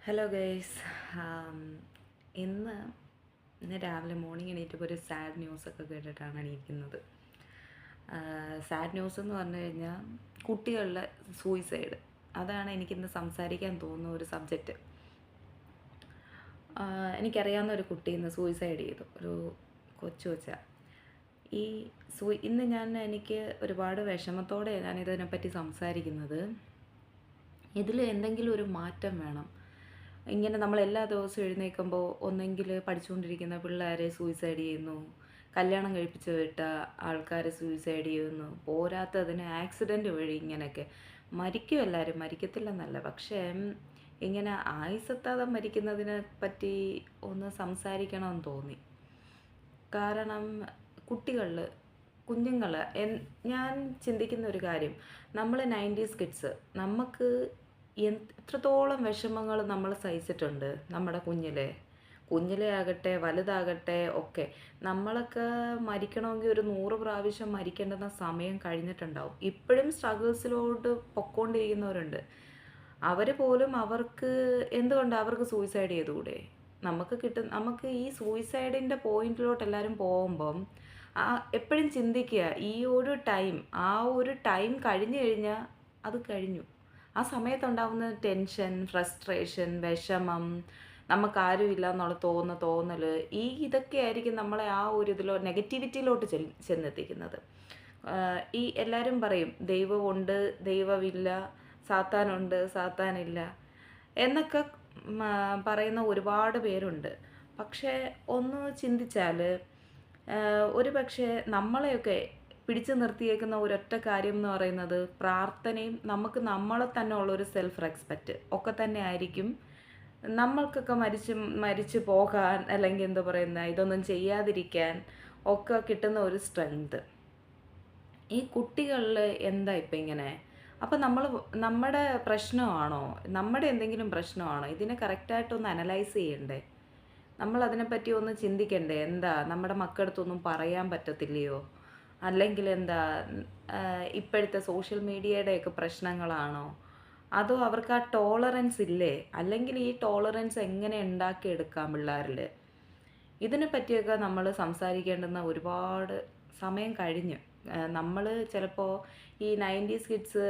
Hello guys. ഇന്ന് ഇന്ന് രാവിലെ മോർണിംഗ് എണീറ്റപ്പോൾ ഒരു സാഡ് ന്യൂസൊക്കെ കേട്ടിട്ടാണ് എണീക്കുന്നത്. സാഡ് ന്യൂസ് എന്ന് പറഞ്ഞു കഴിഞ്ഞാൽ കുട്ടികളുടെ സൂയിസൈഡ്. അതാണ് എനിക്കിന്ന് സംസാരിക്കാൻ തോന്നുന്ന ഒരു സബ്ജക്റ്റ്. എനിക്കറിയാവുന്ന ഒരു കുട്ടി ഇന്ന് സൂയിസൈഡ് ചെയ്തു, ഒരു കൊച്ച. ഈ ഇന്ന് എനിക്ക് ഒരുപാട് വിഷമത്തോടെ ഞാനിതിനെപ്പറ്റി സംസാരിക്കുന്നത്. ഇതിൽ എന്തെങ്കിലും ഒരു മാറ്റം വേണം. ഇങ്ങനെ നമ്മൾ എല്ലാ ദിവസവും എഴുന്നേൽക്കുമ്പോൾ ഒന്നെങ്കിൽ പഠിച്ചുകൊണ്ടിരിക്കുന്ന പിള്ളേരെ സൂയിസൈഡ് ചെയ്യുന്നു, കല്യാണം കഴിപ്പിച്ച് വിട്ട ആൾക്കാരെ സൂയിസൈഡ് ചെയ്യുന്നു, പോരാത്തതിന് ആക്സിഡൻറ്റ് വഴി ഇങ്ങനെയൊക്കെ മരിക്കും. എല്ലാവരും മരിക്കത്തില്ലെന്നല്ല, പക്ഷേ ഇങ്ങനെ ആയുസ്സെത്താതെ മരിക്കുന്നതിനെ പറ്റി ഒന്ന് സംസാരിക്കണമെന്ന് തോന്നി. കാരണം കുഞ്ഞുങ്ങൾ ഞാൻ ചിന്തിക്കുന്ന ഒരു കാര്യം, നമ്മൾ 90s കിഡ്സ്, നമുക്ക് എത്രത്തോളം വിഷമങ്ങൾ നമ്മൾ സഹിച്ചിട്ടുണ്ട്. നമ്മുടെ കുഞ്ഞിലെ ആകട്ടെ വലുതാകട്ടെ ഒക്കെ നമ്മളൊക്കെ മരിക്കണമെങ്കിൽ ഒരു 100 പ്രാവശ്യം മരിക്കേണ്ടുന്ന സമയം കഴിഞ്ഞിട്ടുണ്ടാവും. ഇപ്പോഴും സ്ട്രഗിൾസിലോട്ട് പൊക്കോണ്ടിരിക്കുന്നവരുണ്ട്. അവർ പോലും എന്തുകൊണ്ട് അവർക്ക് സൂയിസൈഡ് ചെയ്തുകൂടെ? നമുക്ക് ഈ സൂയിസൈഡിൻ്റെ പോയിന്റിലോട്ട് എല്ലാവരും പോകുമ്പം എപ്പോഴും ചിന്തിക്കുക, ആ ഒരു ടൈം കഴിഞ്ഞു കഴിഞ്ഞാൽ അത് കഴിഞ്ഞു. ആ സമയത്തുണ്ടാകുന്ന ടെൻഷൻ, ഫ്രസ്ട്രേഷൻ, വിഷമം, നമുക്കാരും ഇല്ല എന്നുള്ള തോന്നൽ, ഇതൊക്കെ ആയിരിക്കും നമ്മളെ ആ ഒരു നെഗറ്റിവിറ്റിയിലോട്ട് ചെന്നെത്തിക്കുന്നത്. എല്ലാവരും പറയും ദൈവമുണ്ട്, ദൈവമില്ല, സാത്താനുണ്ട്, സാത്താനില്ല എന്നൊക്കെ പറയുന്ന ഒരുപാട് പേരുണ്ട്. പക്ഷേ ഒന്ന് ചിന്തിച്ചാൽ ഒരു പക്ഷേ നമ്മളെയൊക്കെ പിടിച്ചു നിർത്തിയേക്കുന്ന ഒരൊറ്റ കാര്യം എന്ന് പറയുന്നത് പ്രാർത്ഥനയും നമ്മളെ തന്നെ ഉള്ളൊരു സെൽഫ് റെസ്പെക്റ്റ് ഒക്കെ തന്നെ ആയിരിക്കും. നമ്മൾക്കൊക്കെ മരിച്ചു പോകാൻ, അല്ലെങ്കിൽ എന്താ പറയുന്ന, ഇതൊന്നും ചെയ്യാതിരിക്കാൻ ഒക്കെ കിട്ടുന്ന ഒരു സ്ട്രെങ്ത്. ഈ കുട്ടികളിൽ എന്താ ഇപ്പം ഇങ്ങനെ? അപ്പം നമ്മുടെ പ്രശ്നമാണോ, നമ്മുടെ എന്തെങ്കിലും പ്രശ്നമാണോ? ഇതിനെ കറക്റ്റായിട്ടൊന്ന് അനലൈസ് ചെയ്യണ്ടേ? നമ്മൾ അതിനെപ്പറ്റി ഒന്ന് ചിന്തിക്കണ്ടേ? എന്താ നമ്മുടെ മക്കളടുത്തൊന്നും പറയാൻ പറ്റത്തില്ലയോ? അല്ലെങ്കിൽ എന്താ ഇപ്പോഴത്തെ സോഷ്യൽ മീഡിയയുടെയൊക്കെ പ്രശ്നങ്ങളാണോ? അതോ അവർക്ക് ആ ടോളറൻസ് ഇല്ലേ? അല്ലെങ്കിൽ ഈ ടോളറൻസ് എങ്ങനെ ഉണ്ടാക്കിയെടുക്കാം പിള്ളേരിൽ? ഇതിനെ പറ്റിയൊക്കെ നമ്മൾ സംസാരിക്കേണ്ടുന്ന ഒരുപാട് സമയം കഴിഞ്ഞു. നമ്മൾ ചിലപ്പോൾ ഈ 90s കിഡ്സ്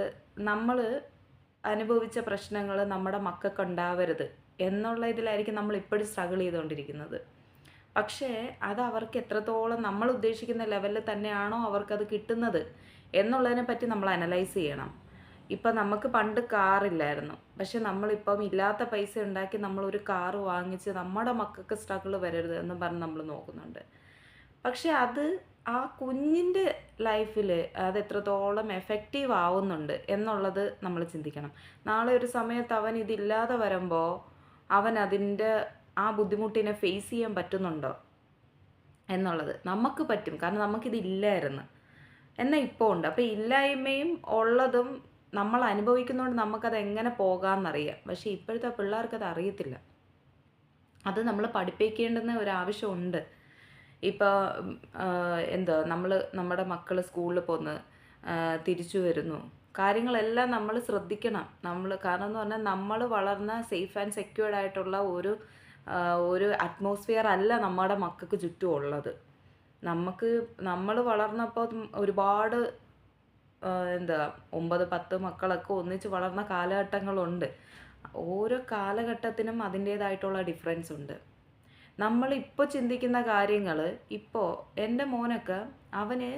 നമ്മൾ അനുഭവിച്ച പ്രശ്നങ്ങൾ നമ്മുടെ മക്കൾക്ക് ഉണ്ടാവരുത് എന്നുള്ള ഇതിലായിരിക്കും നമ്മൾ ഇപ്പോഴും സ്ട്രഗിൾ ചെയ്തുകൊണ്ടിരിക്കുന്നത്. പക്ഷേ അത് അവർക്ക് എത്രത്തോളം നമ്മൾ ഉദ്ദേശിക്കുന്ന ലെവലിൽ തന്നെയാണോ അവർക്കത് കിട്ടുന്നത് എന്നുള്ളതിനെ പറ്റി നമ്മൾ അനലൈസ് ചെയ്യണം. ഇപ്പം നമുക്ക് പണ്ട് കാറില്ലായിരുന്നു, പക്ഷെ നമ്മളിപ്പം ഇല്ലാത്ത പൈസ ഉണ്ടാക്കി നമ്മളൊരു കാറ് വാങ്ങിച്ച് നമ്മുടെ മക്കൾക്ക് സ്ട്രഗിൾ വരരുത് എന്ന് പറഞ്ഞ് നമ്മൾ നോക്കുന്നുണ്ട്. പക്ഷെ അത് ആ കുഞ്ഞിൻ്റെ ലൈഫിൽ അത് എത്രത്തോളം എഫക്റ്റീവ് ആവുന്നുണ്ട് എന്നുള്ളത് നമ്മൾ ചിന്തിക്കണം. നാളെ ഒരു സമയത്ത് അവൻ ഇതില്ലാതെ വരുമ്പോൾ അവൻ അതിൻ്റെ ആ ബുദ്ധിമുട്ടിനെ ഫേസ് ചെയ്യാൻ പറ്റുന്നുണ്ടോ എന്നുള്ളത്. നമുക്ക് പറ്റും, കാരണം നമുക്കിതില്ലായിരുന്നു, എന്നാൽ ഇപ്പോൾ ഉണ്ട്. അപ്പോൾ ഇല്ലായ്മയും ഉള്ളതും നമ്മൾ അനുഭവിക്കുന്നതുകൊണ്ട് നമുക്കത് എങ്ങനെ പോകാമെന്നറിയാം. പക്ഷേ ഇപ്പോഴത്തെ പിള്ളേർക്കത് അറിയത്തില്ല. അത് നമ്മൾ പഠിപ്പിക്കേണ്ടുന്ന ഒരാവശ്യമുണ്ട്. ഇപ്പോൾ നമ്മുടെ മക്കൾ സ്കൂളിൽ പോന്ന് തിരിച്ചു വരുന്നു, കാര്യങ്ങളെല്ലാം നമ്മൾ ശ്രദ്ധിക്കണം. കാരണം എന്ന് പറഞ്ഞാൽ നമ്മൾ വളർന്ന സേഫ് ആൻഡ് സെക്യൂർഡ് ആയിട്ടുള്ള ഒരു അറ്റ്മോസ്ഫിയർ അല്ല നമ്മുടെ മക്കൾക്ക് ചുറ്റും ഉള്ളത്. നമ്മൾ വളർന്നപ്പോൾ ഒരുപാട് 9-10 മക്കളൊക്കെ ഒന്നിച്ച് വളർന്ന കാലഘട്ടങ്ങളുണ്ട്. ഓരോ കാലഘട്ടത്തിനും അതിൻ്റേതായിട്ടുള്ള ഡിഫറൻസ് ഉണ്ട്. നമ്മളിപ്പോൾ ചിന്തിക്കുന്ന കാര്യങ്ങൾ, ഇപ്പോൾ എൻ്റെ മോനൊക്കെ അവന്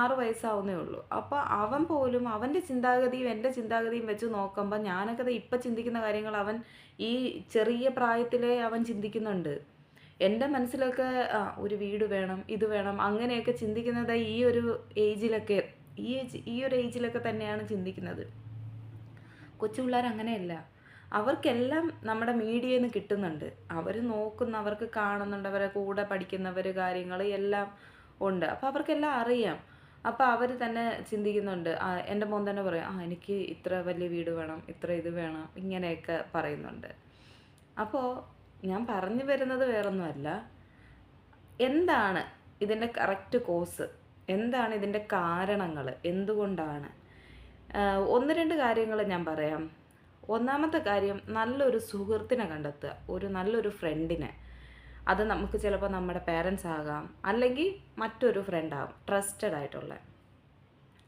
6 വയസ്സാവുന്നേ ഉള്ളൂ. അപ്പോൾ അവൻ പോലും അവൻ്റെ ചിന്താഗതിയും എൻ്റെ ചിന്താഗതിയും വെച്ച് നോക്കുമ്പോൾ ഞാനൊക്കെ ഇപ്പോൾ ചിന്തിക്കുന്ന കാര്യങ്ങൾ അവൻ ഈ ചെറിയ പ്രായത്തിലേ അവൻ ചിന്തിക്കുന്നുണ്ട്. എൻ്റെ മനസ്സിലൊക്കെ ഒരു വീട് വേണം, ഇത് വേണം, അങ്ങനെയൊക്കെ ചിന്തിക്കുന്നത് ഈ ഒരു ഏജിലൊക്കെ തന്നെയാണ് ചിന്തിക്കുന്നത്. കൊച്ചു പിള്ളേർ അങ്ങനെയല്ല. അവർക്കെല്ലാം നമ്മുടെ മീഡിയയിൽ നിന്ന് കിട്ടുന്നുണ്ട്. അവർ അവർക്ക് കാണുന്നുണ്ട്, അവരെ കൂടെ പഠിക്കുന്നവർ കാര്യങ്ങൾ എല്ലാം ഉണ്ട്. അപ്പോൾ അവർക്കെല്ലാം അറിയാം. അപ്പോൾ അവർ തന്നെ ചിന്തിക്കുന്നുണ്ട്. എൻ്റെ മോൻ തന്നെ പറയും, എനിക്ക് ഇത്ര വലിയ വീട് വേണം, ഇത്ര ഇത് വേണം, ഇങ്ങനെയൊക്കെ പറയുന്നുണ്ട്. അപ്പോൾ ഞാൻ പറഞ്ഞു വരുന്നത് വേറൊന്നുമല്ല, എന്താണ് ഇതിൻ്റെ കറക്റ്റ് കോസ്, എന്താണ് ഇതിൻ്റെ കാരണങ്ങൾ, എന്തുകൊണ്ടാണ് ഒന്ന് രണ്ട് കാര്യങ്ങൾ ഞാൻ പറയാം. ഒന്നാമത്തെ കാര്യം, നല്ലൊരു സുഹൃത്തിനെ കണ്ടെത്തുക, ഒരു നല്ലൊരു ഫ്രണ്ടിനെ. അത് നമുക്ക് ചിലപ്പോൾ നമ്മുടെ പേരൻസ് ആകാം, അല്ലെങ്കിൽ മറ്റൊരു ഫ്രണ്ടാകും, ട്രസ്റ്റഡ് ആയിട്ടുള്ള.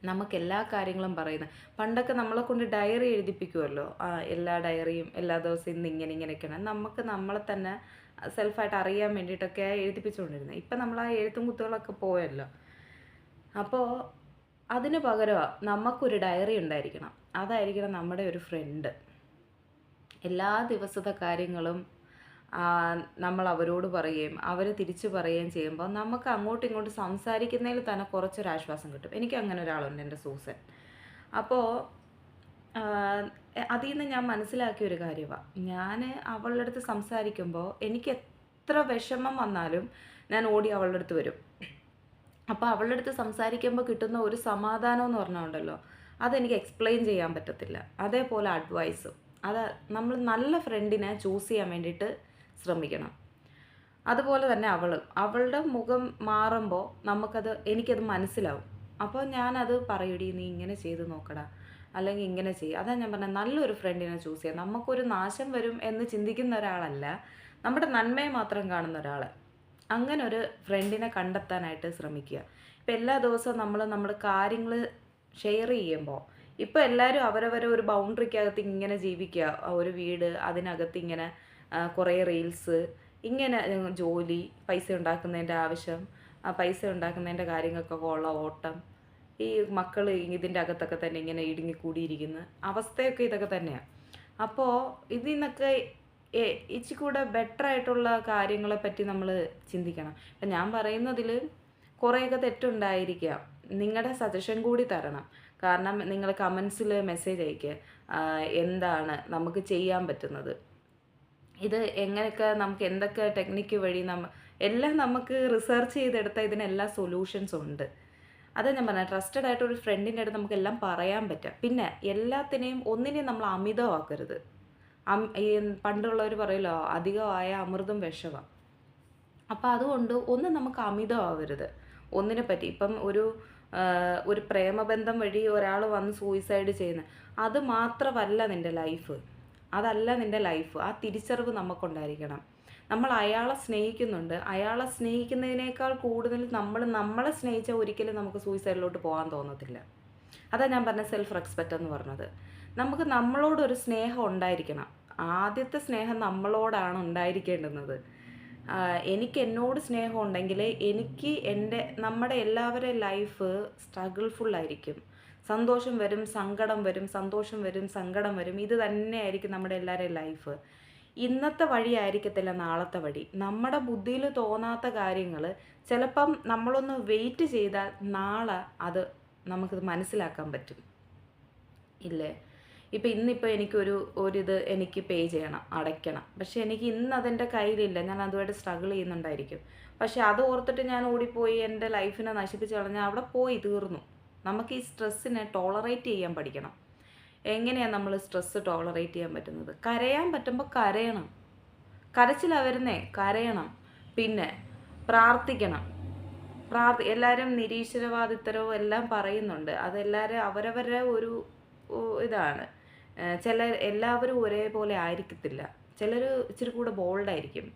നമുക്ക് എല്ലാ കാര്യങ്ങളും പറയുന്നത്, പണ്ടൊക്കെ നമ്മളെ കൊണ്ട് ഡയറി എഴുതിപ്പിക്കുമല്ലോ, എല്ലാ ഡയറിയും എല്ലാ ദിവസവും ഇന്ന് ഇങ്ങനെ ഇങ്ങനെയൊക്കെയാണ്, നമുക്ക് നമ്മളെ തന്നെ സെൽഫായിട്ട് അറിയാൻ വേണ്ടിയിട്ടൊക്കെ എഴുതിപ്പിച്ചുകൊണ്ടിരുന്നത്. ഇപ്പം നമ്മൾ ആ എഴുത്തും കുത്തുകളൊക്കെ പോയല്ലോ. അപ്പോൾ അതിന് പകരമാണ് നമുക്കൊരു ഡയറി ഉണ്ടായിരിക്കണം. അതായിരിക്കണം നമ്മുടെ ഒരു ഫ്രണ്ട്. എല്ലാ ദിവസത്തെ കാര്യങ്ങളും നമ്മൾ അവരോട് പറയുകയും അവർ തിരിച്ചു പറയുകയും ചെയ്യുമ്പോൾ നമുക്ക് അങ്ങോട്ടും ഇങ്ങോട്ടും സംസാരിക്കുന്നതിൽ തന്നെ കുറച്ചൊരാശ്വാസം കിട്ടും. എനിക്ക് അങ്ങനെ ഒരാളുണ്ട്, എൻ്റെ സൂസൻ. അപ്പോൾ അതിൽ നിന്ന് ഞാൻ മനസ്സിലാക്കിയ ഒരു കാര്യമാണ്, ഞാൻ അവളുടെ അടുത്ത് സംസാരിക്കുമ്പോൾ എനിക്ക് എത്ര വിഷമം വന്നാലും ഞാൻ ഓടി അവളുടെ അടുത്ത് വരും. അപ്പോൾ അവളുടെ അടുത്ത് സംസാരിക്കുമ്പോൾ കിട്ടുന്ന ഒരു സമാധാനം എന്ന് പറഞ്ഞാൽ ഉണ്ടല്ലോ, അതെനിക്ക് എക്സ്പ്ലെയിൻ ചെയ്യാൻ പറ്റത്തില്ല. അതേപോലെ അഡ്വൈസും. അത് നമ്മൾ നല്ല ഫ്രണ്ടിനെ ചൂസ് ചെയ്യാൻ വേണ്ടിയിട്ട് ശ്രമിക്കണം. അതുപോലെ തന്നെ അവളുടെ മുഖം മാറുമ്പോൾ എനിക്കത് മനസ്സിലാവും. അപ്പോൾ ഞാനത് പറയൂടി, നീ ഇങ്ങനെ ചെയ്ത് നോക്കടാ, അല്ലെങ്കിൽ ഇങ്ങനെ ചെയ്യുക. അതാ ഞാൻ പറഞ്ഞത്, നല്ലൊരു ഫ്രണ്ടിനെ ചൂസ് ചെയ്യാം. നമുക്കൊരു നാശം വരും എന്ന് ചിന്തിക്കുന്ന ഒരാളല്ല, നമ്മുടെ നന്മയെ മാത്രം കാണുന്ന ഒരാൾ. അങ്ങനെ ഒരു ഫ്രണ്ടിനെ കണ്ടെത്താനായിട്ട് ശ്രമിക്കുക. ഇപ്പം എല്ലാ ദിവസവും നമ്മുടെ കാര്യങ്ങൾ ഷെയർ ചെയ്യുമ്പോൾ, ഇപ്പോൾ എല്ലാവരും അവരവരെ ഒരു ബൗണ്ടറിക്കകത്ത് ഇങ്ങനെ ജീവിക്കുക. ഒരു വീട്, അതിനകത്ത് ഇങ്ങനെ കുറേ റീൽസ്, ഇങ്ങനെ ജോലി, പൈസ ഉണ്ടാക്കുന്നതിൻ്റെ ആവശ്യം, പൈസ ഉണ്ടാക്കുന്നതിൻ്റെ കാര്യങ്ങൾക്കൊക്കെ ഉള്ള ഓട്ടം, ഈ മക്കൾ ഇതിൻ്റെ അകത്തൊക്കെ തന്നെ ഇങ്ങനെ ഇടുങ്ങിക്കൂടിയിരിക്കുന്ന അവസ്ഥയൊക്കെ ഇതൊക്കെ തന്നെയാണ്. അപ്പോൾ ഇതിൽ നിന്നൊക്കെ ഇച്ചിരി കൂടെ ബെറ്റർ ആയിട്ടുള്ള കാര്യങ്ങളെ പറ്റി നമ്മൾ ചിന്തിക്കണം. അപ്പം ഞാൻ പറയുന്നതിൽ കുറേയൊക്കെ തെറ്റുണ്ടായിരിക്കാം, നിങ്ങളുടെ സജഷൻ കൂടി തരണം. കാരണം നിങ്ങൾ കമൻസിൽ മെസ്സേജ് അയയ്ക്കുക, എന്താണ് നമുക്ക് ചെയ്യാൻ പറ്റുന്നത്, ഇത് എങ്ങനെയൊക്കെ നമുക്ക് എന്തൊക്കെ ടെക്നിക്ക് വഴി എല്ലാം നമുക്ക് റിസർച്ച് ചെയ്തെടുത്താൽ ഇതിനെല്ലാം സൊല്യൂഷൻസ് ഉണ്ട്. അതാ ഞാൻ പറഞ്ഞത്, ട്രസ്റ്റഡ് ആയിട്ടൊരു ഫ്രണ്ടിൻ്റെ അടുത്ത് നമുക്ക് എല്ലാം പറയാൻ പറ്റുക. പിന്നെ എല്ലാത്തിനെയും ഒന്നിനെയും നമ്മൾ അമിതമാക്കരുത്. ഈ പണ്ടുള്ളവർ പറയുമല്ലോ, അധികമായ അമൃതം വിഷമാണ്. അപ്പം അതുകൊണ്ട് നമുക്ക് അമിതമാവരുത് ഒന്നിനെ പറ്റി. ഇപ്പം ഒരു പ്രേമബന്ധം വഴി ഒരാൾ വന്ന് സൂയിസൈഡ് ചെയ്യുന്നത്, അത് മാത്രമല്ല നിൻ്റെ ലൈഫ്. അതല്ല നിൻ്റെ ലൈഫ്. ആ തിരിച്ചറിവ് നമുക്കുണ്ടായിരിക്കണം. നമ്മൾ അയാളെ സ്നേഹിക്കുന്നുണ്ട്, അയാളെ സ്നേഹിക്കുന്നതിനേക്കാൾ കൂടുതൽ നമ്മളെ സ്നേഹിച്ചാൽ ഒരിക്കലും നമുക്ക് സൂയിസൈഡിലോട്ട് പോകാൻ തോന്നത്തില്ല. അതാ ഞാൻ പറഞ്ഞ സെൽഫ് റെസ്പെക്റ്റ് എന്ന് പറഞ്ഞത്. നമുക്ക് നമ്മളോടൊരു സ്നേഹം ഉണ്ടായിരിക്കണം. ആദ്യത്തെ സ്നേഹം നമ്മളോടാണ് ഉണ്ടായിരിക്കേണ്ടുന്നത്. എനിക്ക് എന്നോട് സ്നേഹം ഉണ്ടെങ്കിൽ എനിക്ക് നമ്മുടെ എല്ലാവരുടെയും ലൈഫ് സ്ട്രഗിൾഫുള്ളായിരിക്കും. സന്തോഷം വരും, സങ്കടം വരും, സന്തോഷം വരും, സങ്കടം വരും. ഇത് തന്നെയായിരിക്കും നമ്മുടെ എല്ലാവരുടെയും ലൈഫ്. ഇന്നത്തെ വഴി ആയിരിക്കത്തില്ല നാളത്തെ വഴി. നമ്മുടെ ബുദ്ധിയിൽ തോന്നാത്ത കാര്യങ്ങൾ ചിലപ്പം നമ്മളൊന്ന് വെയിറ്റ് ചെയ്താൽ നാളെ അത് നമുക്കത് മനസ്സിലാക്കാൻ പറ്റും, ഇല്ലേ? ഇന്നിപ്പോൾ ഒരിത് എനിക്ക് പേ ചെയ്യണം, അടയ്ക്കണം. പക്ഷേ എനിക്ക് ഇന്ന് അതെൻ്റെ കയ്യിലില്ല, ഞാൻ അതുമായിട്ട് സ്ട്രഗിൾ ചെയ്യുന്നുണ്ടായിരിക്കും. പക്ഷേ അത് ഓർത്തിട്ട് ഞാൻ ഓടിപ്പോയി എൻ്റെ ലൈഫിനെ നശിപ്പിച്ച് കളഞ്ഞാൽ അവിടെ പോയി തീർന്നു. നമുക്ക് ഈ സ്ട്രെസ്സിനെ ടോളറേറ്റ് ചെയ്യാൻ പഠിക്കണം. എങ്ങനെയാണ് നമ്മൾ സ്ട്രെസ്സ് ടോളറേറ്റ് ചെയ്യാൻ പറ്റുന്നത്? കരയാൻ പറ്റുമ്പോൾ കരയണം. കരച്ചിലാണ് വരുന്നേ, കരയണം. പിന്നെ പ്രാർത്ഥിക്കണം. എല്ലാവരും നിരീശ്വരവാദിത്തരവും എല്ലാം പറയുന്നുണ്ട്. അതെല്ലാവരും അവരവരുടെ ഒരു ഇതാണ്. എല്ലാവരും ഒരേപോലെ ആയിരിക്കത്തില്ല. ചിലർ ഇച്ചിരി കൂടെ ബോൾഡായിരിക്കും.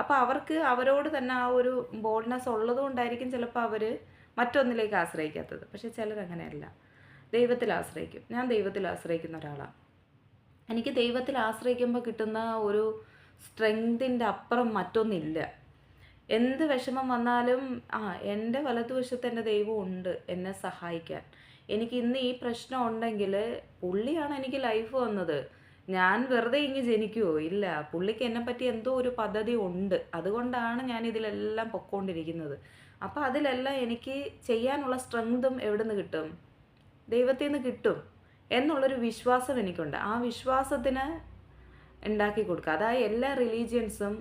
അപ്പോൾ അവർക്ക് അവരോട് തന്നെ ആ ഒരു ബോൾഡ്നെസ് ഉള്ളതുകൊണ്ടായിരിക്കും ചിലപ്പോൾ അവർ മറ്റൊന്നിലേക്ക് ആശ്രയിക്കാത്തത്. പക്ഷേ ചിലരങ്ങനെയല്ല, ദൈവത്തിൽ ആശ്രയിക്കും. ഞാൻ ദൈവത്തിൽ ആശ്രയിക്കുന്ന ഒരാളാണ്. എനിക്ക് ദൈവത്തിൽ ആശ്രയിക്കുമ്പോൾ കിട്ടുന്ന ഒരു സ്ട്രെങ്തിൻ്റെ അപ്പുറം മറ്റൊന്നില്ല. എന്ത് വിഷമം വന്നാലും എൻ്റെ വലതുവശത്ത് എൻ്റെ ദൈവം ഉണ്ട് എന്നെ സഹായിക്കാൻ. എനിക്ക് ഇന്ന് ഈ പ്രശ്നം ഉണ്ടെങ്കിൽ പുള്ളിയാണ് എനിക്ക് ലൈഫ് വന്നത്. ഞാൻ വെറുതെ ഇങ്ങ് ജനിക്കുമോ? ഇല്ല, പുള്ളിക്ക് എന്നെപ്പറ്റി എന്തോ ഒരു പദ്ധതി ഉണ്ട്. അതുകൊണ്ടാണ് ഞാൻ ഇതിലെല്ലാം പൊക്കോണ്ടിരിക്കുന്നത്. അപ്പോൾ അതിലെല്ലാം എനിക്ക് ചെയ്യാനുള്ള സ്ട്രെങ്തും എവിടെ നിന്ന് കിട്ടും? ദൈവത്തിൽ നിന്ന് കിട്ടും എന്നുള്ളൊരു വിശ്വാസം എനിക്കുണ്ട്. ആ വിശ്വാസത്തിന് ഉണ്ടാക്കി കൊടുക്കുക. അതായത് എല്ലാ റിലീജിയൻസും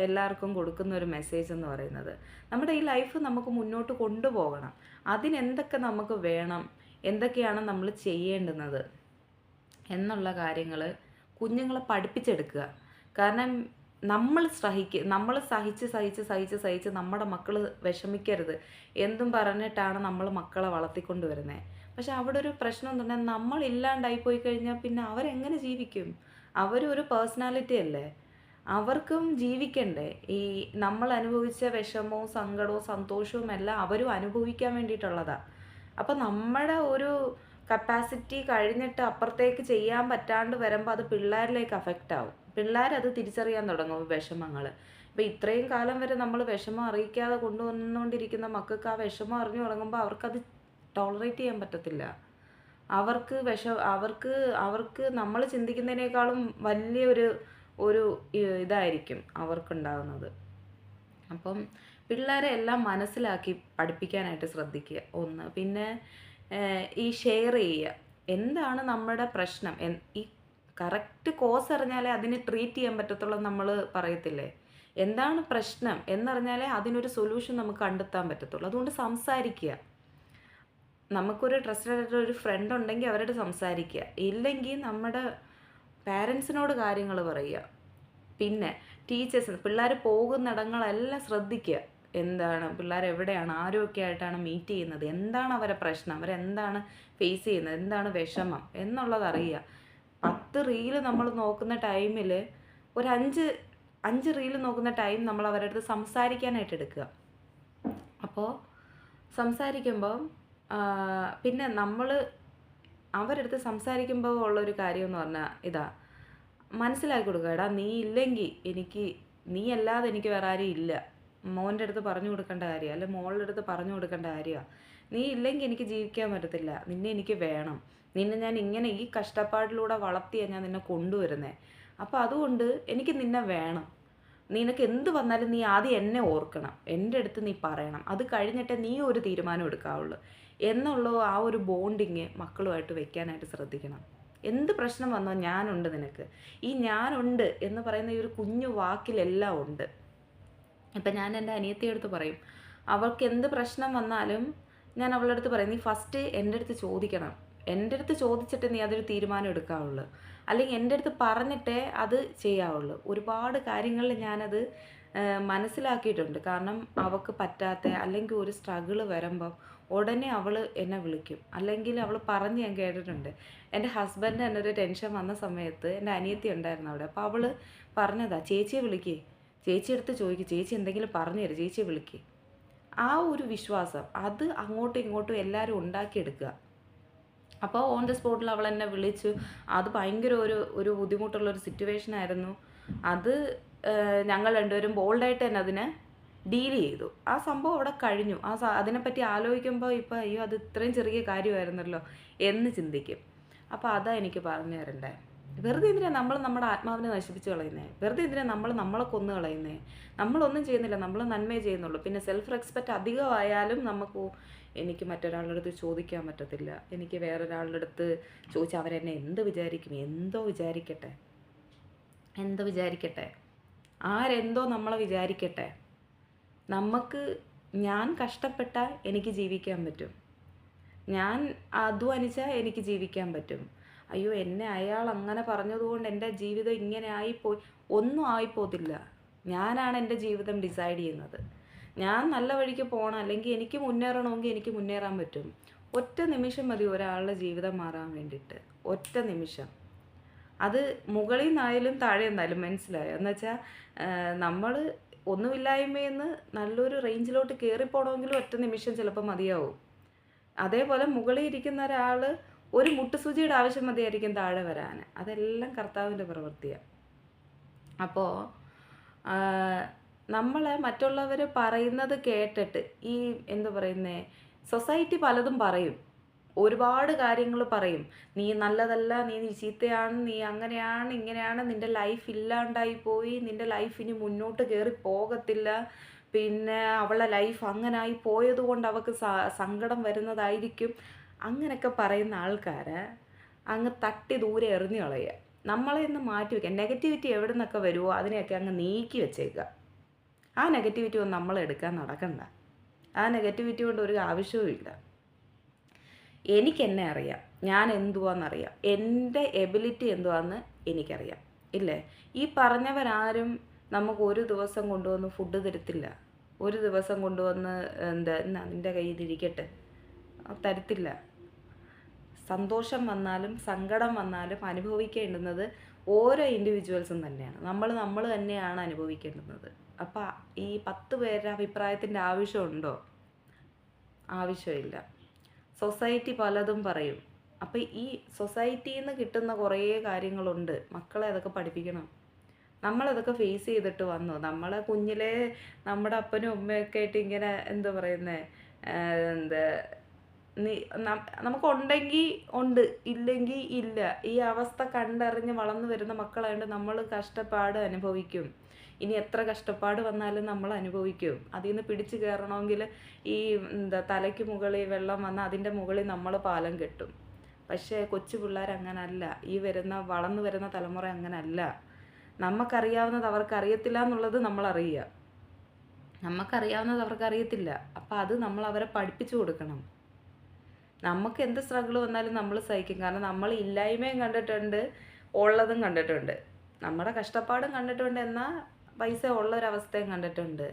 എല്ലാവർക്കും കൊടുക്കുന്ന ഒരു മെസ്സേജ് എന്ന് പറയുന്നത്, നമ്മുടെ ഈ ലൈഫ് നമുക്ക് മുന്നോട്ട് കൊണ്ടുപോകണം. അതിനെന്തൊക്കെ നമുക്ക് വേണം, എന്തൊക്കെയാണ് നമ്മൾ ചെയ്യേണ്ടുന്നത് എന്നുള്ള കാര്യങ്ങൾ കുഞ്ഞുങ്ങളെ പഠിപ്പിച്ചെടുക്കുക. കാരണം നമ്മൾ സഹിച്ച് നമ്മുടെ മക്കൾ വിഷമിക്കരുത് എന്തും പറഞ്ഞിട്ടാണ് നമ്മൾ മക്കളെ വളർത്തിക്കൊണ്ട് വരുന്നത്. പക്ഷെ അവിടെ ഒരു പ്രശ്നം എന്ന് പറഞ്ഞാൽ നമ്മൾ ഇല്ലാണ്ടായി പോയി കഴിഞ്ഞാൽ പിന്നെ അവരെങ്ങനെ ജീവിക്കും? അവരും ഒരു പേഴ്സണാലിറ്റി അല്ലേ? അവർക്കും ജീവിക്കണ്ടേ? ഈ നമ്മൾ അനുഭവിച്ച വിഷമവും സങ്കടവും സന്തോഷവും എല്ലാം അവരും അനുഭവിക്കാൻ വേണ്ടിയിട്ടുള്ളതാ. അപ്പം നമ്മുടെ ഒരു കപ്പാസിറ്റി കഴിഞ്ഞിട്ട് അപ്പുറത്തേക്ക് ചെയ്യാൻ പറ്റാണ്ട് വരുമ്പോൾ അത് പിള്ളേരിലേക്ക് അഫക്റ്റ് ആവും. പിള്ളേരത് തിരിച്ചറിയാൻ തുടങ്ങും വിഷമങ്ങൾ. ഇപ്പം ഇത്രയും കാലം വരെ നമ്മൾ വിഷമം അറിയിക്കാതെ കൊണ്ടുവന്നുകൊണ്ടിരിക്കുന്ന മക്കൾക്ക് ആ വിഷമം അറിഞ്ഞു തുടങ്ങുമ്പോൾ അവർക്കത് ടോളറേറ്റ് ചെയ്യാൻ പറ്റത്തില്ല. അവർക്ക് അവർക്ക് അവർക്ക് നമ്മൾ ചിന്തിക്കുന്നതിനേക്കാളും വലിയൊരു ഒരു ഇതായിരിക്കും അവർക്കുണ്ടാകുന്നത്. അപ്പം പിള്ളേരെ എല്ലാം മനസ്സിലാക്കി പഠിപ്പിക്കാനായിട്ട് ശ്രദ്ധിക്കുക ഒന്ന്. പിന്നെ ഈ ഷെയർ ചെയ്യുക. എന്താണ് നമ്മുടെ പ്രശ്നം, ഈ കറക്റ്റ് കോസ് അറിഞ്ഞാലേ അതിനെ ട്രീറ്റ് ചെയ്യാൻ പറ്റത്തുള്ളൂ നമ്മൾ പറയത്തില്ലേ? എന്താണ് പ്രശ്നം എന്നറിഞ്ഞാലേ അതിനൊരു സൊല്യൂഷൻ നമുക്ക് കണ്ടെത്താൻ പറ്റത്തുള്ളൂ. അതുകൊണ്ട് സംസാരിക്കുക. നമുക്കൊരു ട്രസ്റ്റഡ് ആയിട്ടുള്ള ഒരു ഫ്രണ്ട് ഉണ്ടെങ്കിൽ അവരോട് സംസാരിക്കുക. ഇല്ലെങ്കിൽ നമ്മുടെ പാരൻസിനോട് കാര്യങ്ങൾ പറയുക. പിന്നെ ടീച്ചേഴ്സ്, പിള്ളേർ പോകുന്നിടങ്ങളെല്ലാം ശ്രദ്ധിക്കുക. എന്താണ് പിള്ളേർ എവിടെയാണ് ആരൊക്കെ ആയിട്ടാണ് മീറ്റ് ചെയ്യുന്നത്, എന്താണ് അവരെ പ്രശ്നം, അവരെന്താണ് ഫേസ് ചെയ്യുന്നത്, എന്താണ് വിഷമം എന്നുള്ളത് അറിയുക. 10 റീല് നമ്മൾ നോക്കുന്ന ടൈമിൽ ഒരു 5 റീല് നോക്കുന്ന ടൈം നമ്മൾ അവരുടെ അടുത്ത് സംസാരിക്കാനായിട്ട് എടുക്കുക. അപ്പോൾ സംസാരിക്കുമ്പോൾ പിന്നെ നമ്മൾ അവരുടെ അടുത്ത് സംസാരിക്കുമ്പോൾ ഉള്ളൊരു കാര്യം എന്ന് പറഞ്ഞാൽ ഇതാ, മനസ്സിലാക്കി കൊടുക്കുക. എടാ നീ ഇല്ലെങ്കിൽ നീ അല്ലാതെ എനിക്ക് വേറെ ആരും ഇല്ല. മോൻ്റെ അടുത്ത് പറഞ്ഞു കൊടുക്കേണ്ട കാര്യമാണ്, അല്ലെങ്കിൽ മോളുടെ അടുത്ത് പറഞ്ഞു കൊടുക്കേണ്ട കാര്യമാണ്. നീ ഇല്ലെങ്കിൽ എനിക്ക് ജീവിക്കാൻ പറ്റത്തില്ല, നിന്നെ എനിക്ക് വേണം, നിന്നെ ഞാൻ ഇങ്ങനെ ഈ കഷ്ടപ്പാടിലൂടെ വളർത്തിയാണ് ഞാൻ നിന്നെ കൊണ്ടുവരുന്നത്. അപ്പോൾ അതുകൊണ്ട് എനിക്ക് നിന്നെ വേണം. നിനക്ക് എന്ത് വന്നാലും നീ ആദ്യം എന്നെ ഓർക്കണം, എൻ്റെ അടുത്ത് നീ പറയണം, അത് കഴിഞ്ഞിട്ടേ നീ ഒരു തീരുമാനം എടുക്കാവുള്ളൂ എന്നുള്ള ആ ഒരു ബോണ്ടിങ് മക്കളുമായിട്ട് വെക്കാനായിട്ട് ശ്രദ്ധിക്കണം. എന്ത് പ്രശ്നം വന്നോ ഞാനുണ്ട് നിനക്ക്. ഈ ഞാനുണ്ട് എന്ന് പറയുന്ന ഈ ഒരു കുഞ്ഞു വാക്കിലെല്ലാം ഉണ്ട്. ഇപ്പം ഞാൻ എൻ്റെ അനിയത്തിയെടുത്ത് പറയും, അവൾക്ക് എന്ത് പ്രശ്നം വന്നാലും ഞാൻ അവളുടെ അടുത്ത് പറയും, നീ ഫസ്റ്റ് എൻ്റെ അടുത്ത് ചോദിക്കണം, എൻ്റെ അടുത്ത് ചോദിച്ചിട്ട് നീ അതൊരു തീരുമാനം എടുക്കാവുള്ളൂ, അല്ലെങ്കിൽ എൻ്റെ അടുത്ത് പറഞ്ഞിട്ടേ അത് ചെയ്യാവുള്ളൂ. ഒരുപാട് കാര്യങ്ങളിൽ ഞാനത് മനസ്സിലാക്കിയിട്ടുണ്ട്. കാരണം അവൾക്ക് പറ്റാത്ത അല്ലെങ്കിൽ ഒരു സ്ട്രഗിൾ വരുമ്പം ഉടനെ അവൾ എന്നെ വിളിക്കും, അല്ലെങ്കിൽ അവൾ പറഞ്ഞ് ഞാൻ കേട്ടിട്ടുണ്ട്. എൻ്റെ ഹസ്ബൻഡ് തന്നെ ഒരു ടെൻഷൻ വന്ന സമയത്ത് എൻ്റെ അനിയത്തി ഉണ്ടായിരുന്നു അവിടെ. അപ്പോൾ അവൾ പറഞ്ഞതാ, ചേച്ചിയെ വിളിക്കേ, ചേച്ചി എടുത്ത് ചോദിക്കും, ചേച്ചി എന്തെങ്കിലും പറഞ്ഞു തരും, ചേച്ചിയെ വിളിക്കേ. ആ ഒരു വിശ്വാസം അത് അങ്ങോട്ടും ഇങ്ങോട്ടും എല്ലാവരും ഉണ്ടാക്കിയെടുക്കുക. അപ്പോൾ ഓൺ ദ സ്പോട്ടിൽ അവൾ എന്നെ വിളിച്ചു. അത് ഭയങ്കര ഒരു ബുദ്ധിമുട്ടുള്ളൊരു സിറ്റുവേഷൻ ആയിരുന്നു. അത് ഞങ്ങൾ രണ്ടുപേരും ബോൾഡായിട്ട് തന്നെ അതിനെ ഡീൽ ചെയ്തു. ആ സംഭവം അവിടെ കഴിഞ്ഞു. അതിനെപ്പറ്റി ആലോചിക്കുമ്പോൾ ഇപ്പോൾ അയ്യോ അത് ഇത്രയും ചെറിയ കാര്യമായിരുന്നല്ലോ എന്ന് ചിന്തിക്കും. അപ്പോൾ അതാ എനിക്ക് പറഞ്ഞു തരണ്ടേ. വെറുതെ എന്തിനാണ് നമ്മൾ നമ്മുടെ ആത്മാവിനെ നശിപ്പിച്ച് കളയുന്നേ? വെറുതെ എന്തിനാണ് നമ്മളെ കൊന്നു കളയുന്നേ? നമ്മളൊന്നും ചെയ്യുന്നില്ല, നമ്മൾ നന്മയെ ചെയ്യുന്നുള്ളൂ. പിന്നെ സെൽഫ് റെസ്പെക്റ്റ് അധികമായാലും എനിക്ക് മറ്റൊരാളുടെ അടുത്ത് ചോദിക്കാൻ പറ്റത്തില്ല. എനിക്ക് വേറൊരാളുടെ അടുത്ത് ചോദിച്ചാൽ അവരെന്നെ എന്ത് വിചാരിക്കും? എന്തോ വിചാരിക്കട്ടെ, ആരെന്തോ നമ്മളെ വിചാരിക്കട്ടെ. ഞാൻ കഷ്ടപ്പെട്ടാൽ എനിക്ക് ജീവിക്കാൻ പറ്റും, ഞാൻ അധ്വാനിച്ചാൽ എനിക്ക് ജീവിക്കാൻ പറ്റും. അയ്യോ എന്നെ അയാൾ അങ്ങനെ പറഞ്ഞതുകൊണ്ട് എൻ്റെ ജീവിതം ഇങ്ങനെ ആയിപ്പോയി, ഒന്നും ആയിപ്പോത്തില്ല. ഞാനാണ് എൻ്റെ ജീവിതം ഡിസൈഡ് ചെയ്യുന്നത്. ഞാൻ നല്ല വഴിക്ക് പോകണം, അല്ലെങ്കിൽ എനിക്ക് മുന്നേറണമെങ്കിൽ എനിക്ക് മുന്നേറാൻ പറ്റും. ഒറ്റ നിമിഷം മതി ഒരാളുടെ ജീവിതം മാറാൻ വേണ്ടിയിട്ട്, ഒറ്റ നിമിഷം. അത് മുകളിൽ നിന്നായാലും താഴെ നിന്നായാലും, മനസ്സിലായോ? എന്നുവെച്ചാൽ നമ്മൾ ഒന്നുമില്ലായ്മയെന്ന് നല്ലൊരു റേഞ്ചിലോട്ട് കയറിപ്പോണമെങ്കിലും ഒറ്റ നിമിഷം ചിലപ്പോൾ മതിയാവും. അതേപോലെ മുകളിൽ ഇരിക്കുന്ന ഒരാൾ ഒരു മുട്ടുസൂചിയുടെ ആവശ്യം മതിയായിരിക്കും താഴെ വരാൻ. അതെല്ലാം കർത്താവിൻ്റെ പ്രവൃത്തിയാണ്. അപ്പോൾ നമ്മളെ മറ്റുള്ളവർ പറയുന്നത് കേട്ടിട്ട് ഈ എന്താ പറയുന്നേ, സൊസൈറ്റി പലതും പറയും, ഒരുപാട് കാര്യങ്ങൾ പറയും. നീ നല്ലതല്ല, നീ ചീത്തയാണ്, നീ അങ്ങനെയാണ് ഇങ്ങനെയാണ്, നിൻ്റെ ലൈഫ് ഇല്ലാണ്ടായി പോയി, നിൻ്റെ ലൈഫ് ഇനി മുന്നോട്ട് കയറി പോകത്തില്ല, പിന്നെ അവളുടെ ലൈഫ് അങ്ങനായി പോയത് കൊണ്ട് അവൾക്ക് സങ്കടം വരുന്നതായിരിക്കും. അങ്ങനെയൊക്കെ പറയുന്ന ആൾക്കാരെ അങ്ങ് തട്ടി ദൂരെ എറിഞ്ഞു കളയുക. നമ്മളെ ഒന്ന് മാറ്റി വയ്ക്കുക. നെഗറ്റിവിറ്റി എവിടെ നിന്നൊക്കെ വരുമോ അതിനെയൊക്കെ അങ്ങ് നീക്കി വെച്ചേക്കുക. ആ നെഗറ്റിവിറ്റി ഒന്നും നമ്മളെടുക്കാൻ നടക്കണ്ട. ആ നെഗറ്റിവിറ്റി കൊണ്ട് ഒരു ആവശ്യവും ഇല്ല. എനിക്കെന്നെ അറിയാം, ഞാൻ എന്തുവാണെന്നറിയാം, എൻ്റെ എബിലിറ്റി എന്തുവാന്ന് എനിക്കറിയാം, ഇല്ലേ? ഈ പറഞ്ഞവരാരും നമുക്ക് ഒരു ദിവസം കൊണ്ടുവന്ന് ഫുഡ് തരത്തില്ല, ഒരു ദിവസം കൊണ്ടുവന്ന് നിൻ്റെ കയ്യിൽ ഇരിക്കട്ടെ തരത്തില്ല. സന്തോഷം വന്നാലും സങ്കടം വന്നാലും അനുഭവിക്കേണ്ടുന്നത് ഓരോ ഇൻഡിവിജ്വൽസും തന്നെയാണ്. നമ്മൾ തന്നെയാണ് അനുഭവിക്കേണ്ടുന്നത്. അപ്പം ഈ 10 പേരുടെ അഭിപ്രായത്തിൻ്റെ ആവശ്യമുണ്ടോ? ആവശ്യമില്ല. സൊസൈറ്റി പലതും പറയും. അപ്പം ഈ സൊസൈറ്റിയിൽ നിന്ന് കിട്ടുന്ന കുറേ കാര്യങ്ങളുണ്ട്. മക്കളെ അതൊക്കെ പഠിപ്പിക്കണം. നമ്മളതൊക്കെ ഫേസ് ചെയ്തിട്ട് വന്നു. നമ്മളെ കുഞ്ഞിലേ നമ്മുടെ അപ്പനും ഉമ്മയൊക്കെ ആയിട്ട് ഇങ്ങനെ എന്താ പറയുന്നത്, എന്താ നമുക്കുണ്ടെങ്കിൽ ഉണ്ട്, ഇല്ലെങ്കിൽ ഇല്ല. ഈ അവസ്ഥ കണ്ടറിഞ്ഞ് വളർന്നു വരുന്ന മക്കളായതുകൊണ്ട് നമ്മൾ കഷ്ടപ്പാട് അനുഭവിക്കും. ഇനി എത്ര കഷ്ടപ്പാട് വന്നാലും നമ്മൾ അനുഭവിക്കും. അതിൽ നിന്ന് പിടിച്ചു കയറണമെങ്കിൽ ഈ തലയ്ക്ക് മുകളിൽ വെള്ളം വന്നാൽ അതിൻ്റെ മുകളിൽ നമ്മൾ പാലം കെട്ടും. പക്ഷേ കൊച്ചു പിള്ളേർ അങ്ങനല്ല. ഈ വളർന്നു വരുന്ന തലമുറ അങ്ങനല്ല. നമുക്കറിയാവുന്നത് അവർക്ക് അറിയത്തില്ല എന്നുള്ളത് നമ്മളറിയുക. നമുക്കറിയാവുന്നത് അവർക്ക് അറിയത്തില്ല. അപ്പം അത് നമ്മൾ അവരെ പഠിപ്പിച്ചു കൊടുക്കണം. നമുക്ക് എന്ത് സ്ട്രഗിൾ വന്നാലും നമ്മൾ സഹിക്കും. കാരണം നമ്മൾ ഇല്ലായ്മയും കണ്ടിട്ടുണ്ട്, ഉള്ളതും കണ്ടിട്ടുണ്ട്. നമ്മുടെ കഷ്ടപ്പാടും കണ്ടിട്ടുണ്ട്, എന്നാൽ പൈസ ഉള്ളൊരവസ്ഥയും കണ്ടിട്ടുണ്ട്.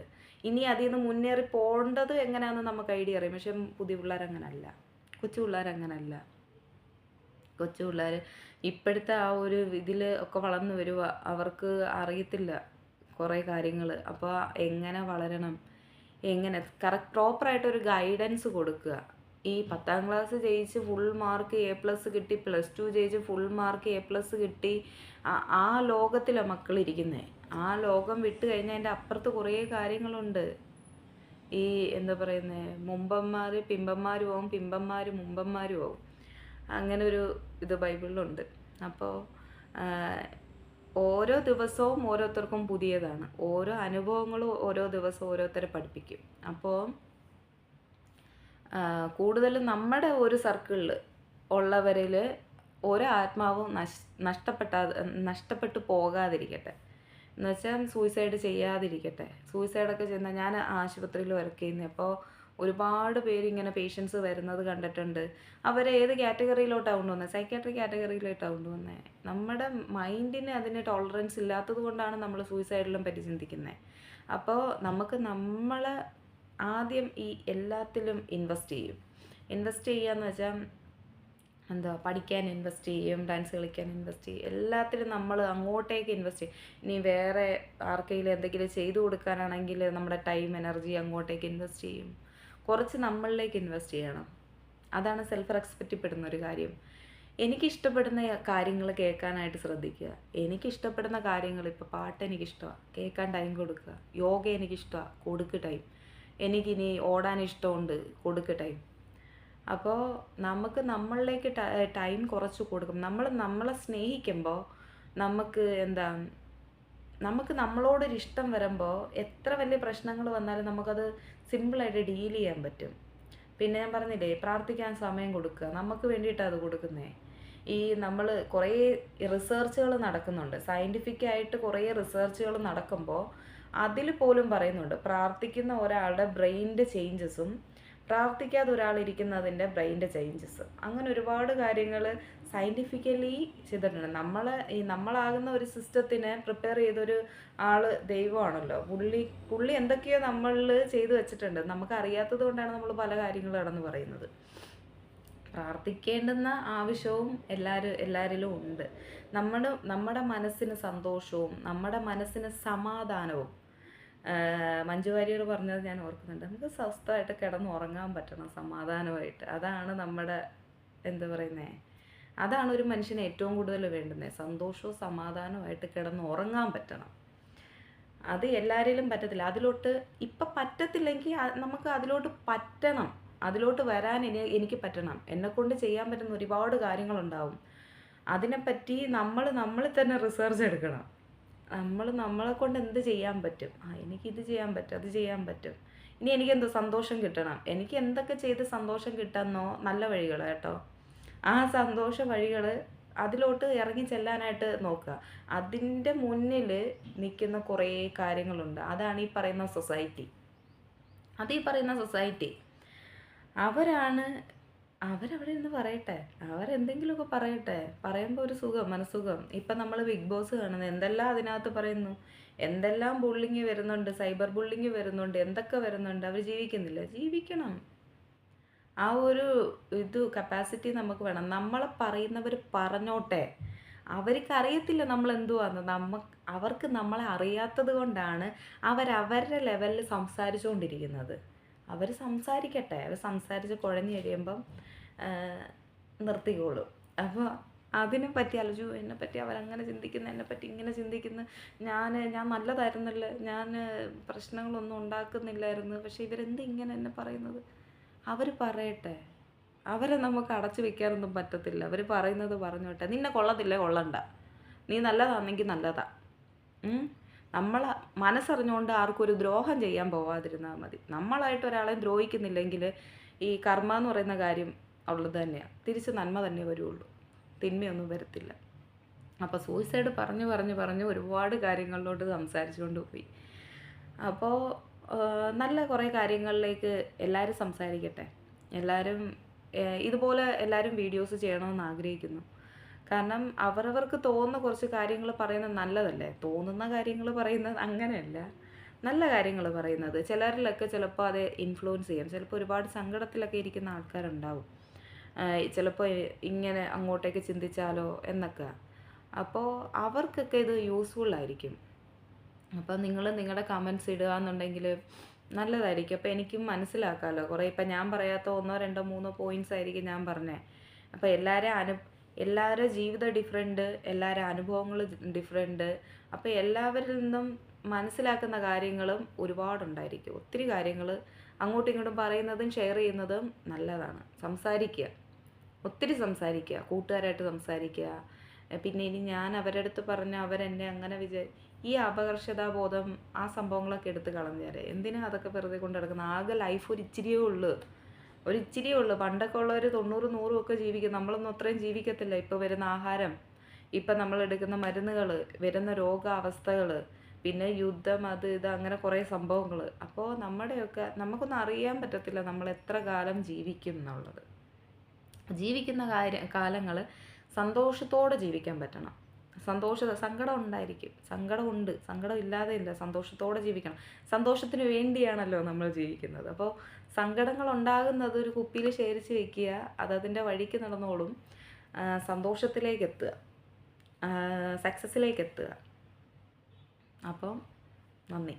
ഇനി അതിൽ നിന്ന് മുന്നേറി പോകേണ്ടത് എങ്ങനെയാണെന്ന് നമുക്ക് ഐഡിയ അറിയാം. പക്ഷെ പുതിയ പിള്ളേരങ്ങനല്ല, കൊച്ചു പിള്ളേരങ്ങനല്ല. കൊച്ചു പിള്ളേർ ഇപ്പോഴത്തെ ആ ഒരു ഇതിൽ ഒക്കെ വളർന്നു വരുക. അവർക്ക് അറിയത്തില്ല കുറേ കാര്യങ്ങൾ. അപ്പോൾ എങ്ങനെ വളരണം, എങ്ങനെ പ്രോപ്പറായിട്ടൊരു ഗൈഡൻസ് കൊടുക്കുക. ഈ 10ാം ക്ലാസ് ജയിച്ച് ഫുൾ മാർക്ക് A+ കിട്ടി, +2 ജയിച്ച് ഫുൾ മാർക്ക് A+ കിട്ടി, ആ ലോകത്തിലാണ് മക്കളിരിക്കുന്നത്. ആ ലോകം വിട്ട് കഴിഞ്ഞാൽ അതിൻ്റെ അപ്പുറത്ത് കുറേ കാര്യങ്ങളുണ്ട്. ഈ എന്താ പറയുന്നത്, മുമ്പന്മാർ പിമ്പന്മാരും ആവും, പിമ്പന്മാർ മുമ്പന്മാരും ആവും. അങ്ങനെ ഒരു ഇത് ബൈബിളിലുണ്ട്. അപ്പോൾ ഓരോ ദിവസവും ഓരോരുത്തർക്കും പുതിയതാണ്. ഓരോ അനുഭവങ്ങളും ഓരോ ദിവസവും ഓരോരുത്തരെ പഠിപ്പിക്കും. അപ്പോൾ കൂടുതലും നമ്മുടെ ഒരു സർക്കിളിൽ ഉള്ളവരിൽ ഒരാത്മാവും നഷ്ടപ്പെട്ടു പോകാതിരിക്കട്ടെ. എന്നുവെച്ചാൽ സൂയിസൈഡ് ചെയ്യാതിരിക്കട്ടെ. സൂയിസൈഡൊക്കെ ചെയ്യുന്ന, ഞാൻ ആശുപത്രിയിൽ വർക്ക് ചെയ്യുന്നത്, അപ്പോൾ ഒരുപാട് പേര് ഇങ്ങനെ പേഷ്യൻസ് വരുന്നത് കണ്ടിട്ടുണ്ട്. അവരെ ഏത് കാറ്റഗറിയിലോട്ടാണ് കൊണ്ടുവന്നത്? സൈക്കാട്രിക് കാറ്റഗറിയിലോട്ടാണ് കൊണ്ടുവന്നത്. നമ്മുടെ മൈൻഡിന് അതിന് ടോളറൻസ് ഇല്ലാത്തത് കൊണ്ടാണ് നമ്മൾ സൂയിസൈഡിലും പറ്റി ചിന്തിക്കുന്നത്. അപ്പോൾ നമ്മളെ ആദ്യം ഈ എല്ലാത്തിലും ഇൻവെസ്റ്റ് ചെയ്യും. ഇൻവെസ്റ്റ് ചെയ്യാന്ന് വെച്ചാൽ എന്താ, പഠിക്കാൻ ഇൻവെസ്റ്റ് ചെയ്യും, ഡാൻസ് കളിക്കാൻ ഇൻവെസ്റ്റ് ചെയ്യും, എല്ലാത്തിലും നമ്മൾ അങ്ങോട്ടേക്ക് ഇൻവെസ്റ്റ് ചെയ്യും. ഇനി വേറെ ആർക്കെങ്കിലും എന്തെങ്കിലും ചെയ്തു കൊടുക്കാനാണെങ്കിൽ നമ്മുടെ ടൈം എനർജി അങ്ങോട്ടേക്ക് ഇൻവെസ്റ്റ് ചെയ്യും. കുറച്ച് നമ്മളിലേക്ക് ഇൻവെസ്റ്റ് ചെയ്യണം. അതാണ് സെൽഫ് റെസ്പെക്റ്റ് പെടുന്ന ഒരു കാര്യം. എനിക്കിഷ്ടപ്പെടുന്ന കാര്യങ്ങൾ കേൾക്കാനായിട്ട് ശ്രദ്ധിക്കുക. എനിക്കിഷ്ടപ്പെടുന്ന കാര്യങ്ങൾ, ഇപ്പോൾ പാട്ട് എനിക്കിഷ്ടമാണ്, കേൾക്കാൻ ടൈം കൊടുക്കുക. യോഗ എനിക്കിഷ്ടമാണ്, കൊടുക്ക് ടൈം. എനിക്കിനി ഓടാൻ ഇഷ്ടമുണ്ട്, കൊടുക്ക് ടൈം. അപ്പോൾ നമുക്ക് നമ്മളിലേക്ക് ടൈം കുറച്ച് കൊടുക്കും. നമ്മളെ സ്നേഹിക്കുമ്പോൾ നമുക്ക് നമുക്ക് നമ്മളോടൊരിഷ്ടം വരുമ്പോൾ എത്ര വലിയ പ്രശ്നങ്ങൾ വന്നാലും നമുക്കത് സിമ്പിളായിട്ട് ഡീൽ ചെയ്യാൻ പറ്റും. പിന്നെ ഞാൻ പറഞ്ഞില്ലേ, പ്രാർത്ഥിക്കാൻ സമയം കൊടുക്കുക. നമുക്ക് വേണ്ടിയിട്ടാണ് അത് കൊടുക്കുന്നത്. ഈ നമ്മൾ കുറേ റിസർച്ചുകൾ നടക്കുന്നുണ്ട്, സയൻറ്റിഫിക്കായിട്ട് കുറേ റിസർച്ചുകൾ നടക്കുമ്പോൾ അതിൽ പോലും പറയുന്നുണ്ട്, പ്രാർത്ഥിക്കുന്ന ഒരാളുടെ ബ്രെയിനിൻ്റെ ചേഞ്ചസും പ്രാർത്ഥിക്കാതെ ഒരാളിരിക്കുന്നതിൻ്റെ ബ്രെയിനിൻ്റെ ചേഞ്ചസ്. അങ്ങനെ ഒരുപാട് കാര്യങ്ങൾ സയൻറ്റിഫിക്കലി ചെയ്തിട്ടുണ്ട്. നമ്മളാകുന്ന ഒരു സിസ്റ്റത്തിനെ പ്രിപ്പയർ ചെയ്തൊരു ആൾ ദൈവമാണല്ലോ. പുള്ളി എന്തൊക്കെയോ നമ്മളിൽ ചെയ്തു വെച്ചിട്ടുണ്ട്. നമുക്കറിയാത്തത് കൊണ്ടാണ് നമ്മൾ പല കാര്യങ്ങളും കടന്ന് പറയുന്നത്. പ്രാർത്ഥിക്കേണ്ടുന്ന ആവശ്യവും എല്ലാവരിലും ഉണ്ട്. നമ്മുടെ മനസ്സിന് സന്തോഷവും നമ്മുടെ മനസ്സിന് സമാധാനവും. മഞ്ജു വാര്യർ പറഞ്ഞത് ഞാൻ ഓർക്കുന്നുണ്ട്, നമുക്ക് സ്വസ്ഥമായിട്ട് കിടന്നുറങ്ങാൻ പറ്റണം സമാധാനമായിട്ട്. അതാണ് നമ്മുടെ എന്താ പറയുന്നത്, അതാണ് ഒരു മനുഷ്യന് ഏറ്റവും കൂടുതൽ വേണ്ടുന്നത്. സന്തോഷവും സമാധാനമായിട്ട് കിടന്നുറങ്ങാൻ പറ്റണം. അത് എല്ലാവരിലും പറ്റത്തില്ല. അതിലോട്ട് ഇപ്പം പറ്റത്തില്ലെങ്കിൽ നമുക്ക് അതിലോട്ട് പറ്റണം. അതിലോട്ട് വരാൻ എനിക്ക് പറ്റണം. എന്നെക്കൊണ്ട് ചെയ്യാൻ പറ്റുന്ന ഒരുപാട് കാര്യങ്ങളുണ്ടാവും. അതിനെപ്പറ്റി നമ്മൾ തന്നെ റിസർച്ച് എടുക്കണം. നമ്മളെ കൊണ്ട് എന്ത് ചെയ്യാൻ പറ്റും, എനിക്കിത് ചെയ്യാൻ പറ്റും, അത് ചെയ്യാൻ പറ്റും. ഇനി എനിക്കെന്തോ സന്തോഷം കിട്ടണം, എനിക്ക് എന്തൊക്കെ ചെയ്ത് സന്തോഷം കിട്ടാമെന്നോ നല്ല വഴികൾ കേട്ടോ. ആ സന്തോഷ വഴികൾ അതിലോട്ട് ഇറങ്ങി ചെല്ലാനായിട്ട് നോക്കുക. അതിൻ്റെ മുന്നിൽ നിൽക്കുന്ന കുറേ കാര്യങ്ങളുണ്ട്. അതാണ് ഈ പറയുന്ന സൊസൈറ്റി. അവരവിടെ ഇരുന്ന് പറയട്ടെ, അവരെന്തെങ്കിലുമൊക്കെ പറയട്ടെ. പറയുമ്പോൾ ഒരു സുഖം, മനസ്സുഖം. ഇപ്പം നമ്മൾ ബിഗ് ബോസ് കാണുന്നത് എന്തെല്ലാം അതിനകത്ത് പറയുന്നു, എന്തെല്ലാം ബുള്ളിങ് വരുന്നുണ്ട്, സൈബർ ബുള്ളിങ് വരുന്നുണ്ട്, എന്തൊക്കെ വരുന്നുണ്ട്. അവർ ജീവിക്കുന്നില്ല, ജീവിക്കണം. ആ ഒരു കപ്പാസിറ്റി നമുക്ക് വേണം. നമ്മളെ പറയുന്നവർ പറഞ്ഞോട്ടെ. അവർക്കറിയത്തില്ല നമ്മൾ എന്തുവാന്ന്. അവർക്ക് നമ്മളെ അറിയാത്തത് കൊണ്ടാണ് അവരവരുടെ ലെവലിൽ സംസാരിച്ചുകൊണ്ടിരിക്കുന്നത്. അവർ സംസാരിക്കട്ടെ. അവർ സംസാരിച്ച് കുഴഞ്ഞ് കഴിയുമ്പം നിർത്തിക്കോളും. അപ്പോൾ അതിനെപ്പറ്റി ആലോചിച്ചു, എന്നെപ്പറ്റി അവരങ്ങനെ ചിന്തിക്കുന്നു, എന്നെപ്പറ്റി ഇങ്ങനെ ചിന്തിക്കുന്നു, ഞാൻ നല്ലതായിരുന്നല്ലോ, ഞാൻ പ്രശ്നങ്ങളൊന്നും ഉണ്ടാക്കുന്നില്ലായിരുന്നു, പക്ഷേ ഇവരെന്ത് ഇങ്ങനെ എന്നെ പറയുന്നത്. അവർ പറയട്ടെ. അവരെ നമുക്ക് അടച്ചു വെക്കാനൊന്നും പറ്റത്തില്ല. അവർ പറയുന്നത് പറഞ്ഞോട്ടെ. നിന്നെ കൊള്ളത്തില്ലേ കൊള്ളണ്ട, നീ നല്ലതാണെങ്കിൽ നല്ലതാ. നമ്മൾ മനസ്സറിഞ്ഞുകൊണ്ട് ആർക്കും ഒരു ദ്രോഹം ചെയ്യാൻ പോവാതിരുന്നാൽ മതി. നമ്മളായിട്ട് ഒരാളെ ദ്രോഹിക്കുന്നില്ലെങ്കിൽ ഈ കർമ്മ എന്ന് പറയുന്ന കാര്യം ഉള്ളത് തന്നെയാണ്. തിരിച്ച് നന്മ തന്നെ വരുള്ളൂ, തിന്മയൊന്നും വരത്തില്ല. അപ്പോൾ സൂയിസൈഡ് പറഞ്ഞ് ഒരുപാട് കാര്യങ്ങളിലോട്ട് സംസാരിച്ചുകൊണ്ട് പോയി. അപ്പോൾ നല്ല കുറേ കാര്യങ്ങളിലേക്ക് എല്ലാവരും സംസാരിക്കട്ടെ. എല്ലാവരും ഇതുപോലെ എല്ലാവരും വീഡിയോസ് ചെയ്യണമെന്ന് ആഗ്രഹിക്കുന്നു. കാരണം അവരവർക്ക് തോന്നുന്ന കുറച്ച് കാര്യങ്ങൾ പറയുന്നത് നല്ലതല്ലേ. തോന്നുന്ന കാര്യങ്ങൾ പറയുന്നത് അങ്ങനെയല്ല, നല്ല കാര്യങ്ങൾ പറയുന്നത്. ചിലരിലൊക്കെ ചിലപ്പോൾ അത് ഇൻഫ്ലുവൻസ് ചെയ്യും. ചിലപ്പോൾ ഒരുപാട് സങ്കടത്തിലൊക്കെ ഇരിക്കുന്ന ആൾക്കാരുണ്ടാവും. ചിലപ്പോൾ ഇങ്ങനെ അങ്ങോട്ടേക്ക് ചിന്തിച്ചാലോ എന്നൊക്കെ. അപ്പോൾ അവർക്കൊക്കെ ഇത് യൂസ്ഫുൾ ആയിരിക്കും. അപ്പോൾ നിങ്ങൾ നിങ്ങളുടെ കമൻറ്റ്സ് ഇടുക എന്നുണ്ടെങ്കിൽ നല്ലതായിരിക്കും. അപ്പോൾ എനിക്കും മനസ്സിലാക്കാമല്ലോ. കുറേ ഇപ്പം ഞാൻ പറയാത്ത 1, 2, 3 പോയിൻറ്റ്സ് ആയിരിക്കും ഞാൻ പറഞ്ഞത്. അപ്പോൾ എല്ലാവരുടെ ജീവിതം ഡിഫറെൻറ്റ്, എല്ലാവരുടെ അനുഭവങ്ങൾ ഡിഫറെൻറ്റ്. അപ്പോൾ എല്ലാവരിൽ നിന്നും മനസ്സിലാക്കുന്ന കാര്യങ്ങളും ഒരുപാടുണ്ടായിരിക്കും. ഒത്തിരി കാര്യങ്ങൾ അങ്ങോട്ടും ഇങ്ങോട്ടും പറയുന്നതും ഷെയർ ചെയ്യുന്നതും നല്ലതാണ്. സംസാരിക്കുക, ഒത്തിരി സംസാരിക്കുക, കൂട്ടുകാരായിട്ട് സംസാരിക്കുക. പിന്നെ ഇനി ഞാൻ അവരുടെ അടുത്ത് പറഞ്ഞ അവരെന്നെ അങ്ങനെ ഈ അപകർഷതാബോധം ആ സംഭവങ്ങളൊക്കെ എടുത്ത് കളഞ്ഞേരെ. എന്തിനാ അതൊക്കെ വെറുതെ കൊണ്ട് നടക്കുന്നത്? ആകെ ലൈഫ് ഒരിച്ചിരിയേ ഉള്ളൂ. പണ്ടൊക്കെ ഉള്ളവർ 90, 100 ഒക്കെ ജീവിക്കും. നമ്മളൊന്നും അത്രയും ജീവിക്കത്തില്ല. ഇപ്പോൾ വരുന്ന ആഹാരം, ഇപ്പം നമ്മൾ എടുക്കുന്ന മരുന്നുകൾ, വരുന്ന രോഗാവസ്ഥകൾ, പിന്നെ യുദ്ധം, അത് ഇത് അങ്ങനെ കുറേ സംഭവങ്ങൾ. അപ്പോൾ നമുക്കൊന്നും അറിയാൻ പറ്റത്തില്ല നമ്മൾ എത്ര കാലം ജീവിക്കും എന്നുള്ളത്. ജീവിക്കുന്ന കാലങ്ങൾ സന്തോഷത്തോടെ ജീവിക്കാൻ പറ്റണം. സങ്കടം ഉണ്ടായിരിക്കും, സങ്കടം ഇല്ലാതെ ഇല്ല. സന്തോഷത്തോടെ ജീവിക്കണം. സന്തോഷത്തിന് വേണ്ടിയാണല്ലോ നമ്മൾ ജീവിക്കുന്നത്. അപ്പോൾ സങ്കടങ്ങൾ ഉണ്ടാകുന്നത് ഒരു കുപ്പിയിൽ ശേഖരിച്ച് വെക്കുക, അതതിൻ്റെ വഴിക്ക് നടന്നോളും. സന്തോഷത്തിലേക്ക് എത്തുക, സക്സസ്സിലേക്ക് എത്തുക. അപ്പം നന്ദി.